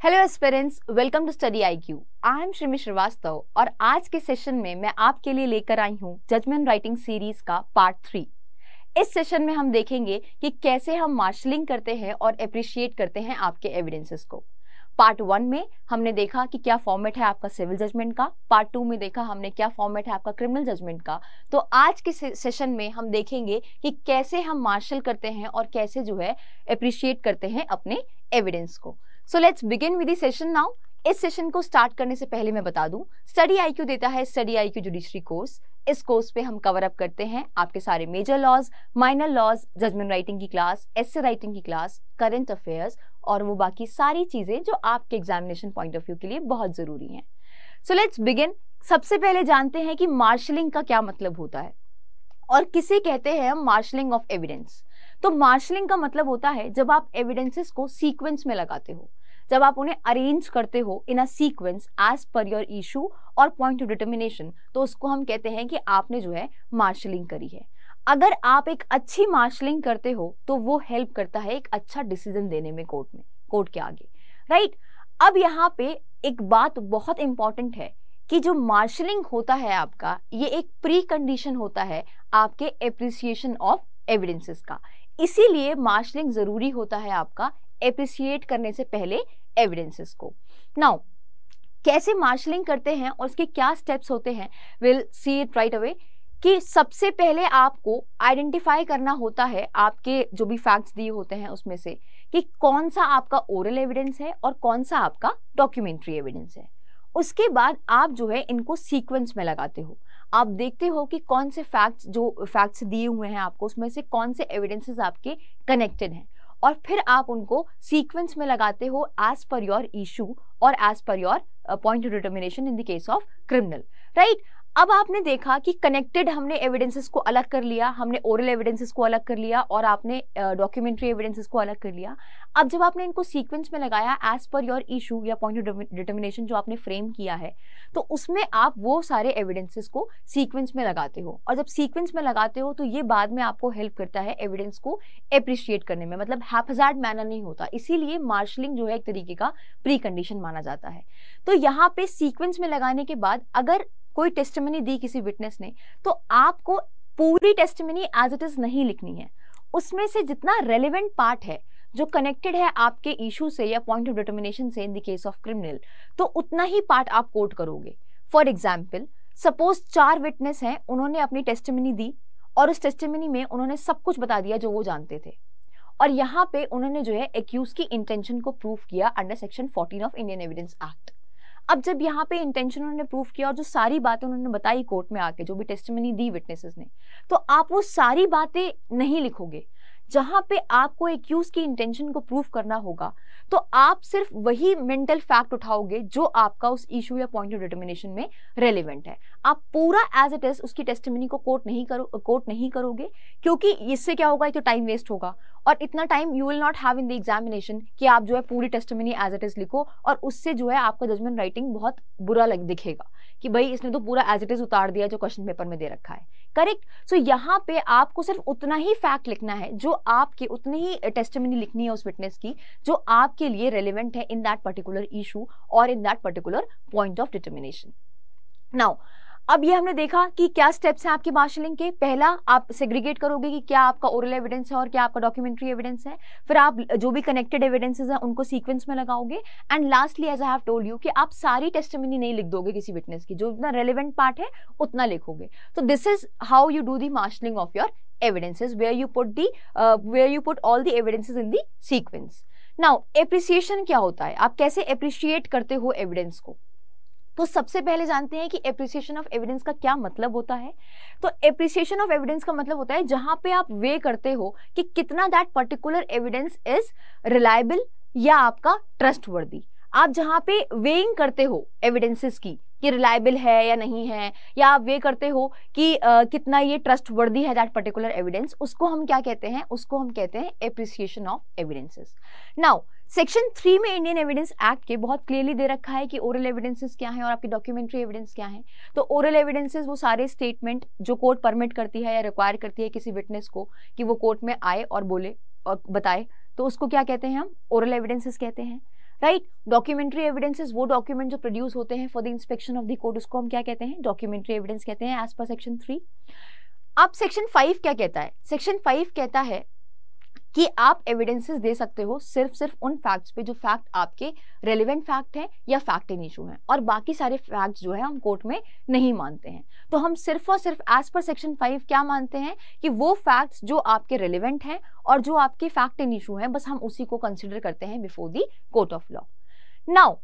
Hello aspirants, welcome to study IQ। I am Shrimi Shrivastava और आज के सेशन में मैं आपके लिए लेकर आई हूँ जजमेंट राइटिंग सीरीज का पार्ट 3। इस सेशन में हम देखेंगे कि कैसे हम मार्शलिंग करते हैं और अप्रिशिएट करते हैं आपके एविडेंसेस को। पार्ट 1 में हमने देखा कि क्या फॉर्मेट है आपका सिविल जजमेंट का, पार्ट 2 में देखा हमने क्या फॉर्मेट है आपका क्रिमिनल जजमेंट का। तो आज के सेशन में हम देखेंगे कि कैसे हम मार्शल करते हैं और कैसे जो है अप्रिशिएट करते हैं अपने एविडेंस को। So let's begin with the session now. इस सेशन को स्टार्ट करने से पहले मैं बता दूं, स्टडी IQ देता है स्टडी IQ जुडिशरी कोर्स। इस कोर्स पे हम कवर अप करते हैं आपके सारे major laws, minor laws, judgement writing की क्लास, एसे राइटिंग की क्लास, करंट अफेयर्स और वो बाकी सारी चीजें जो आपके एग्जामिनेशन पॉइंट ऑफ व्यू के लिए बहुत जरूरी हैं। So let's begin. सबसे पहले जानते हैं कि मार्शलिंग का क्या मतलब होता है और किसे कहते हैं हम मार्शलिंग ऑफ एविडेंस। तो मार्शलिंग का मतलब होता है जब आप एविडेंसेस को सीक्वेंस में लगाते हो, जब आप उन्हें अरेंज करते हो in a sequence as per your issue और पॉइंट ऑफ डिटर्मिनेशन, तो उसको हम कहते हैं कि आपने जो है मार्शलिंग करी है। अगर आप एक अच्छी मार्शलिंग करते हो तो वो हेल्प करता है एक अच्छा डिसीजन देने में कोर्ट के आगे, राइट। अब यहाँ पे एक बात बहुत इंपॉर्टेंट है कि जो मार्शलिंग होता है आपका, ये एक प्री कंडीशन होता है आपके एप्रिसिएशन ऑफ एविडेंसेस का। इसीलिए मार्शलिंग जरूरी होता है आपका एप्रिसिएट करने से पहले एविडेंसेस को। नाउ कैसे मार्शलिंग करते हैं और उसके क्या स्टेप्स होते हैं, will see it right away. कि सबसे पहले आपको आइडेंटिफाई करना होता है आपके जो भी फैक्ट्स दिए होते हैं उसमें से कि कौन सा आपका ओरल एविडेंस है और कौन सा आपका डॉक्यूमेंट्री एविडेंस है। उसके बाद आप जो है इनको सीक्वेंस में लगाते हो। आप देखते हो कि कौन से फैक्ट्स दिए हुए हैं आपको, उसमें से कौन से एविडेंसेस आपके कनेक्टेड हैं और फिर आप उनको सीक्वेंस में लगाते हो एज पर योर इशू और as per your point of determination in the case of criminal, right. अब आपने देखा कि कनेक्टेड हमने एविडेंसेस को अलग कर लिया, हमने ओरल एविडेंसेस को अलग कर लिया और आपने डॉक्यूमेंट्री एविडेंसेस को अलग कर लिया। अब जब आपने इनको सीक्वेंस में लगाया एज पर योर इशू या पॉइंट ऑफ डिटर्मिनेशन जो आपने फ्रेम किया है, तो उसमें आप वो सारे एविडेंसेस को सीक्वेंस में लगाते हो। और जब सीक्वेंस में लगाते हो तो ये बाद में आपको हेल्प करता है एविडेंस को एप्रिशिएट करने में, मतलब हैप्पजार्ड मैनर नहीं होता। इसीलिए मार्शलिंग जो है एक तरीके का प्री कंडीशन माना जाता है। तो यहाँ पे सीक्वेंस में लगाने के बाद अगर कोई टेस्टिमनी दी किसी विटनेस ने, तो आपको पूरी टेस्टिमनी एज इट इज नहीं लिखनी है। उसमें से जितना रेलेवेंट पार्ट है जो कनेक्टेड है आपके इशू से या पॉइंट ऑफ डिटर्मिनेशन से इन द केस ऑफ क्रिमिनल, तो उतना ही पार्ट आप कोट करोगे। फॉर एग्जाम्पल, सपोज 4 विटनेस हैं, उन्होंने अपनी टेस्टिमनी दी और उस टेस्टिमनी में उन्होंने सब कुछ बता दिया जो वो जानते थे और यहाँ पे उन्होंने जो है एक्यूज की इंटेंशन को प्रूव किया under section 14 of Indian evidence act. अब जब यहाँ पे इंटेंशन उन्होंने प्रूव किया और जो सारी बातें उन्होंने बताई कोर्ट में आके, जो भी टेस्टिमनी दी विटनेसेस ने, तो आप वो सारी बातें नहीं लिखोगे। जहां पे आपको एक्यूज की इंटेंशन को प्रूव करना होगा तो आप सिर्फ वही मेंटल फैक्ट उठाओगे जो आपका उस इशू या पॉइंट ऑफ डिटर्मिनेशन में रेलेवेंट है। आप पूरा एज इट इज उसकी टेस्टिमनी को कोट नहीं करोगे, क्योंकि इससे क्या होगा, एक तो टाइम वेस्ट होगा और इतना time you will not have in the examination कि आप जो है पूरी टेस्टिमनी एज इट इज लिखो और उससे जो है आपका जजमेंट राइटिंग बहुत बुरा दिखेगा कि भाई इसने तो पूरा एज इट इज उतार दिया जो क्वेश्चन पेपर में दे रखा है, करेक्ट। सो यहाँ पे आपको सिर्फ उतना ही फैक्ट लिखना है जो आपके, उतनी ही टेस्टिमनी लिखनी है उस विटनेस की जो आपके लिए रेलेवेंट है इन दैट पर्टिकुलर इशू और in that particular point of determination. Now अब ये हमने देखा कि क्या स्टेप्स हैं आपके मार्शलिंग के। पहला, आप सेग्रीगेट करोगे कि क्या आपका ओरल एविडेंस है और क्या आपका डॉक्यूमेंट्री एविडेंस है। फिर आप जो भी कनेक्टेड एविडेंसेस हैं उनको सीक्वेंस में लगाओगे and lastly, as I have told you, कि आप सारी टेस्टिमनी नहीं लिख दोगे किसी विटनेस की, जो इतना रेलेवेंट पार्ट है उतना लिखोगे। तो this is how you do the marshalling of your evidences, where you put all the evidences in the sequence. Now appreciation क्या होता है, आप कैसे appreciate करते हो एविडेंस को। तो सबसे पहले जानते हैं कि एप्रिसिएशन ऑफ एविडेंस का क्या मतलब होता है। तो एप्रिसिएशन ऑफ एविडेंस का मतलब होता है जहां पे आप वे करते हो कि कितना that particular evidence is reliable या आपका ट्रस्टवर्दी। आप जहां पे वेइंग करते हो एविडेंसेस की कि रिलायबल है या नहीं है, या आप वे करते हो कि कितना ये ट्रस्टवर्दी है दैट पर्टिकुलर एविडेंस, उसको हम क्या कहते हैं, उसको हम कहते हैं appreciation of evidences. Now section 3 में इंडियन एविडेंस एक्ट के बहुत क्लियरली दे रखा है कि ओरल एविडेंसेस क्या हैं और आपकी डॉक्यूमेंट्री एविडेंस क्या हैं। तो ओरल एविडेंसेस वो सारे स्टेटमेंट जो कोर्ट परमिट करती है या रिक्वायर करती है किसी विटनेस को कि वो कोर्ट में आए और बोले और बताए, तो उसको क्या कहते हैं, हम ओरल एविडेंसेस कहते हैं, राइट। डॉक्यूमेंट्री एविडेंसेस वो डॉक्यूमेंट जो प्रोड्यूस होते हैं for the inspection of the court, उसको हम क्या कहते हैं, डॉक्यूमेंट्री एविडेंस कहते हैं एज पर सेक्शन 3। अब सेक्शन 5 क्या कहता है, सेक्शन 5 कहता है कि आप एविडेंसेस दे सकते हो सिर्फ उन फैक्ट्स पे जो फैक्ट आपके रेलिवेंट फैक्ट हैं या फैक्ट इन इशू हैं, और बाकी सारे फैक्ट्स जो है हम कोर्ट में नहीं मानते हैं। तो हम सिर्फ और सिर्फ एज पर सेक्शन 5 क्या मानते हैं कि वो फैक्ट्स जो आपके रेलिवेंट हैं और जो आपके फैक्ट इन इशू हैं, बस हम उसी को कंसिडर करते हैं before the court of law. Now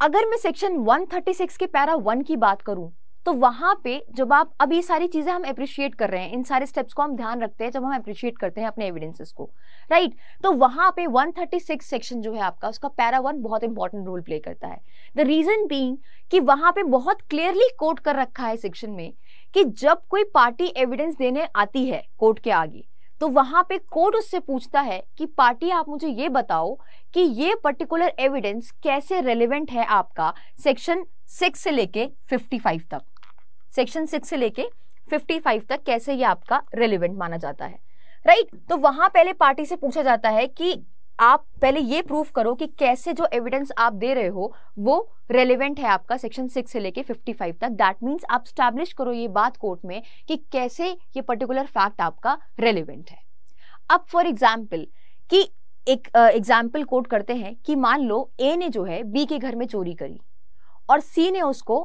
अगर मैं सेक्शन 136 के पैरा 1 की बात करूं, तो वहां पे जब आप, अब ये सारी चीजें हम अप्रिशिएट कर रहे हैं, इन सारे स्टेप्स को हम ध्यान रखते हैं जब हम अप्रिशिएट करते हैं अपने एविडेंसेस को, राइट। तो वहां पे 136 सेक्शन जो है आपका, उसका पैरा 1 बहुत इंपॉर्टेंट रोल प्ले करता है। द रीजन बीइंग कि वहां पे बहुत क्लियरली कोट कर रखा है सेक्शन में कि जब कोई पार्टी एविडेंस देने आती है कोर्ट के आगे, तो वहां पे कोर्ट उससे पूछता है कि पार्टी आप मुझे ये बताओ कि ये पर्टिकुलर एविडेंस कैसे रेलिवेंट है आपका सेक्शन 6 से लेके 55 तक, सेक्शन 6 से लेके 55 तक कैसे ये आपका रेलिवेंट माना जाता है, राइट। तो वहां पहले पार्टी से पूछा जाता है कि आप पहले ये प्रूफ करो कि कैसे जो एविडेंस आप दे रहे हो वो रेलिवेंट है आपका सेक्शन 6 से लेके 55 तक। दैट मीन्स आप स्टैब्लिश करो ये बात कोर्ट में कि कैसे ये पर्टिकुलर फैक्ट आपका रेलिवेंट है। अब फॉर एग्जाम्पल कि एक एग्जाम्पल कोट करते हैं कि मान लो ए ने जो है बी के घर में चोरी करी और सी ने उसको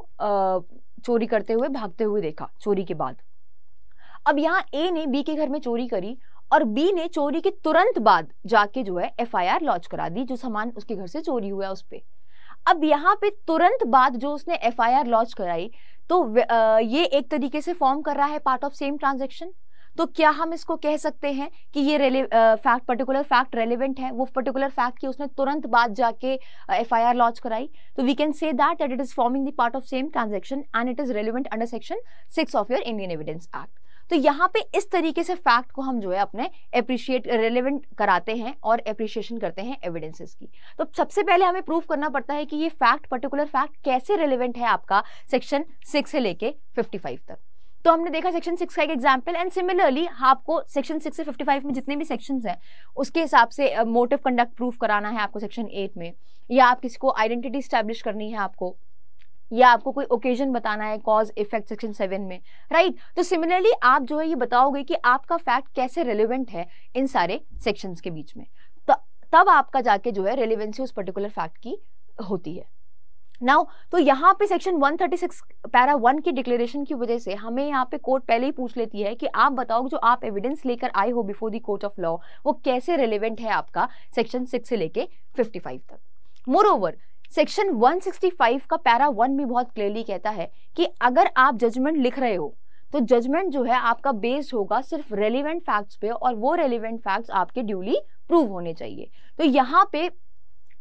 चोरी करते हुए भागते हुए देखा चोरी के बाद। अब यहाँ ए ने बी के घर में चोरी करी और बी ने चोरी के तुरंत बाद जाके जो है एफआईआर लॉन्च करा दी जो सामान उसके घर से चोरी हुआ उस पे। अब यहाँ पे तुरंत बाद जो उसने एफआईआर लॉन्च कराई, तो ये एक तरीके से फॉर्म कर रहा है पार्ट ऑफ सेम ट्रांजैक्शन। तो क्या हम इसको कह सकते हैं कि ये फैक्ट पर्टिकुलर फैक्ट रेलिवेंट है, वो पर्टिकुलर फैक्ट की उसने तुरंत बाद जाके एफआईआर लॉन्च कराई? तो we can say that it is forming the part of same transaction and it is relevant under section 6 of your Indian evidence act. तो यहाँ पे इस तरीके से फैक्ट को हम जो है अपने एप्रिशिएट रेलेवेंट कराते हैं और एप्रिशिएशन करते हैं एविडेंसेस की। तो सबसे पहले हमें प्रूफ करना पड़ता है कि ये फैक्ट पर्टिकुलर फैक्ट कैसे रेलेवेंट है आपका सेक्शन 6 से लेके 55 तक। तो हमने देखा सेक्शन 6 का एक एग्जांपल, एंड सिमिलरली आपको सेक्शन 6 से 55 में जितने भी सेक्शंस हैं उसके हिसाब से मोटिव कंडक्ट प्रूफ कराना है आपको सेक्शन 8 में, या आप किसी को आइडेंटिटी स्टैब्लिश करनी है आपको, या आपको कोई ओकेजन बताना है कॉज इफेक्ट सेक्शन 7 में, राइट। तो सिमिलरली आप जो है ये बताओगे कि आपका फैक्ट कैसे रेलिवेंट है इन सारे सेक्शंस के बीच में, तब आपका जाके जो है रेलिवेंसी उस पर्टिकुलर फैक्ट की होती है। नाउ तो यहाँ पे सेक्शन 136 पैरा 1 की डिक्लेरेशन की वजह से हमें यहाँ पे कोर्ट पहले ही पूछ लेती है कि आप बताओ जो आप एविडेंस लेकर आए हो before the court of law वो कैसे रेलिवेंट है आपका सेक्शन 6 से लेके 55 तक। मोरओवर सेक्शन 165 का पैरा 1 भी बहुत क्लियरली कहता है कि अगर आप जजमेंट लिख रहे हो तो जजमेंट जो है आपका बेस्ड होगा सिर्फ रेलिवेंट फैक्ट्स पे, और वो रेलिवेंट फैक्ट्स आपके ड्यूली प्रूव होने चाहिए। तो यहाँ पे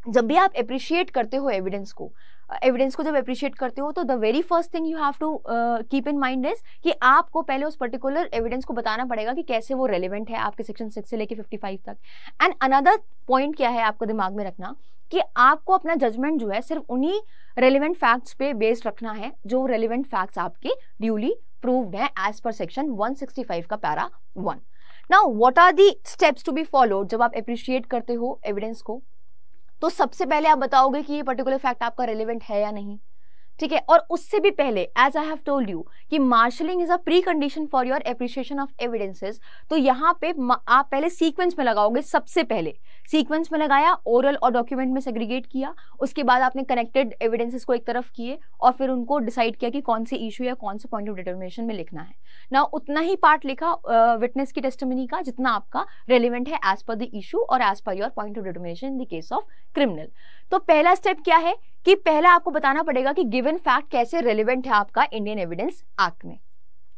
जब भी आप अप्रिशिएट करते हो एविडेंस को जब अप्रिशिएट करते हो तो the very first thing you have to keep in mind is कि आपको पहले उस पर्टिकुलर एविडेंस को बताना पड़ेगा कि कैसे वो रेलिवेंट है आपके सेक्शन 6 से लेके 55 तक। एंड अनदर पॉइंट क्या है आपको दिमाग में रखना कि आपको अपना जजमेंट जो है सिर्फ उन्हीं रेलिवेंट फैक्ट्स पे बेस्ड रखना है जो रेलिवेंट फैक्ट्स आपके ड्यूली प्रूव्ड है एज पर सेक्शन 165 का para 1। Now what are the steps to be followed जब आप अप्रिशिएट करते हो एविडेंस को? तो सबसे पहले आप बताओगे कि ये पर्टिकुलर फैक्ट आपका रेलिवेंट है या नहीं, ठीक है। और उससे भी पहले as I have told you कि marshalling is a precondition for your appreciation of evidences. तो यहाँ पे आप पहले सीक्वेंस में लगाओगे, सबसे पहले सीक्वेंस में लगाया, ओरल और डॉक्यूमेंट में सेग्रीगेट किया, उसके बाद आपने कनेक्टेड एविडेंसेस को एक तरफ किए और फिर उनको डिसाइड किया कि कौन से इशू या कौन से पॉइंट ऑफ डिटर्मिनेशन में लिखना है ना। उतना ही पार्ट लिखा विटनेस की टेस्टिमनी का जितना आपका रेलिवेंट है एज पर द इशू और as per your point of determination in the case of criminal. तो पहला स्टेप क्या है कि पहला आपको बताना पड़ेगा कि गिवन फैक्ट कैसे रेलिवेंट है आपका इंडियन एविडेंस एक्ट में।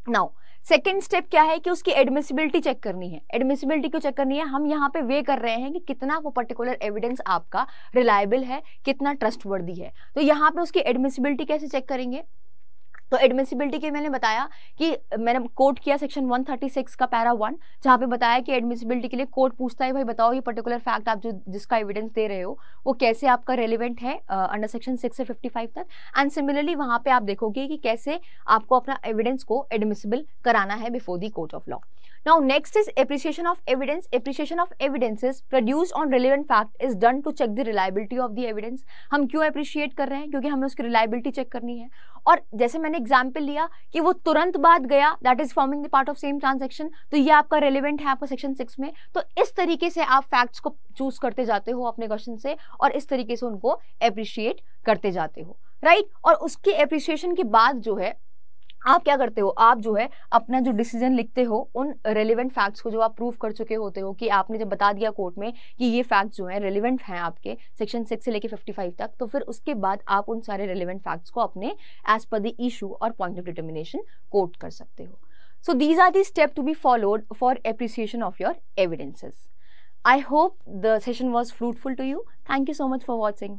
नाउ सेकेंड स्टेप क्या है कि उसकी एडमिसिबिलिटी चेक करनी है। एडमिसिबिलिटी क्यों चेक करनी है? हम यहाँ पे वे कर रहे हैं कि कितना वो पर्टिकुलर एविडेंस आपका रिलायबल है, कितना ट्रस्टवर्दी है। तो यहाँ पे उसकी एडमिसिबिलिटी कैसे चेक करेंगे? तो एडमिसिबिलिटी के मैंने बताया कि मैंने कोट किया सेक्शन 136 का पैरा 1, जहाँ पे बताया कि एडमिसिबिलिटी के लिए कोर्ट पूछता है भाई बताओ ये पर्टिकुलर फैक्ट आप जो जिसका एविडेंस दे रहे हो वो कैसे आपका रेलिवेंट है अंडर सेक्शन 6 से 55 तक। एंड सिमिलरली वहाँ पे आप देखोगे कि कैसे आपको अपना एविडेंस को एडमिसिबल कराना है before the court of law. Now next is appreciation of evidence. Appreciation of evidences produced on relevant fact is done to check the reliability of the evidence. हम क्यों appreciate कर रहे हैं? क्योंकि हमें उसकी reliability check करनी है। और जैसे मैंने एग्जाम्पल लिया कि वो तुरंत बाद गया, that is forming the part of same transaction, तो ये आपका रेलिवेंट है आपका सेक्शन 6 में। तो इस तरीके से आप फैक्ट्स को चूज करते जाते हो अपने क्वेश्चन से और इस तरीके से उनको अप्रिशिएट करते जाते हो, राइट। और उसके अप्रिसिएशन के बाद जो है आप क्या करते हो, आप जो है अपना जो डिसीजन लिखते हो उन रेलिवेंट फैक्ट्स को जो आप प्रूव कर चुके होते हो कि आपने जब बता दिया कोर्ट में कि ये फैक्ट्स जो है रेलिवेंट हैं आपके सेक्शन 6 से लेके 55 तक, तो फिर उसके बाद आप उन सारे रेलिवेंट फैक्ट्स को अपने एज पर द इशू और पॉइंट ऑफ डिटर्मिनेशन कोट कर सकते हो। So these are the step to be followed for appreciation of your evidences. I hope the session was fruitful to you. Thank you so much for watching.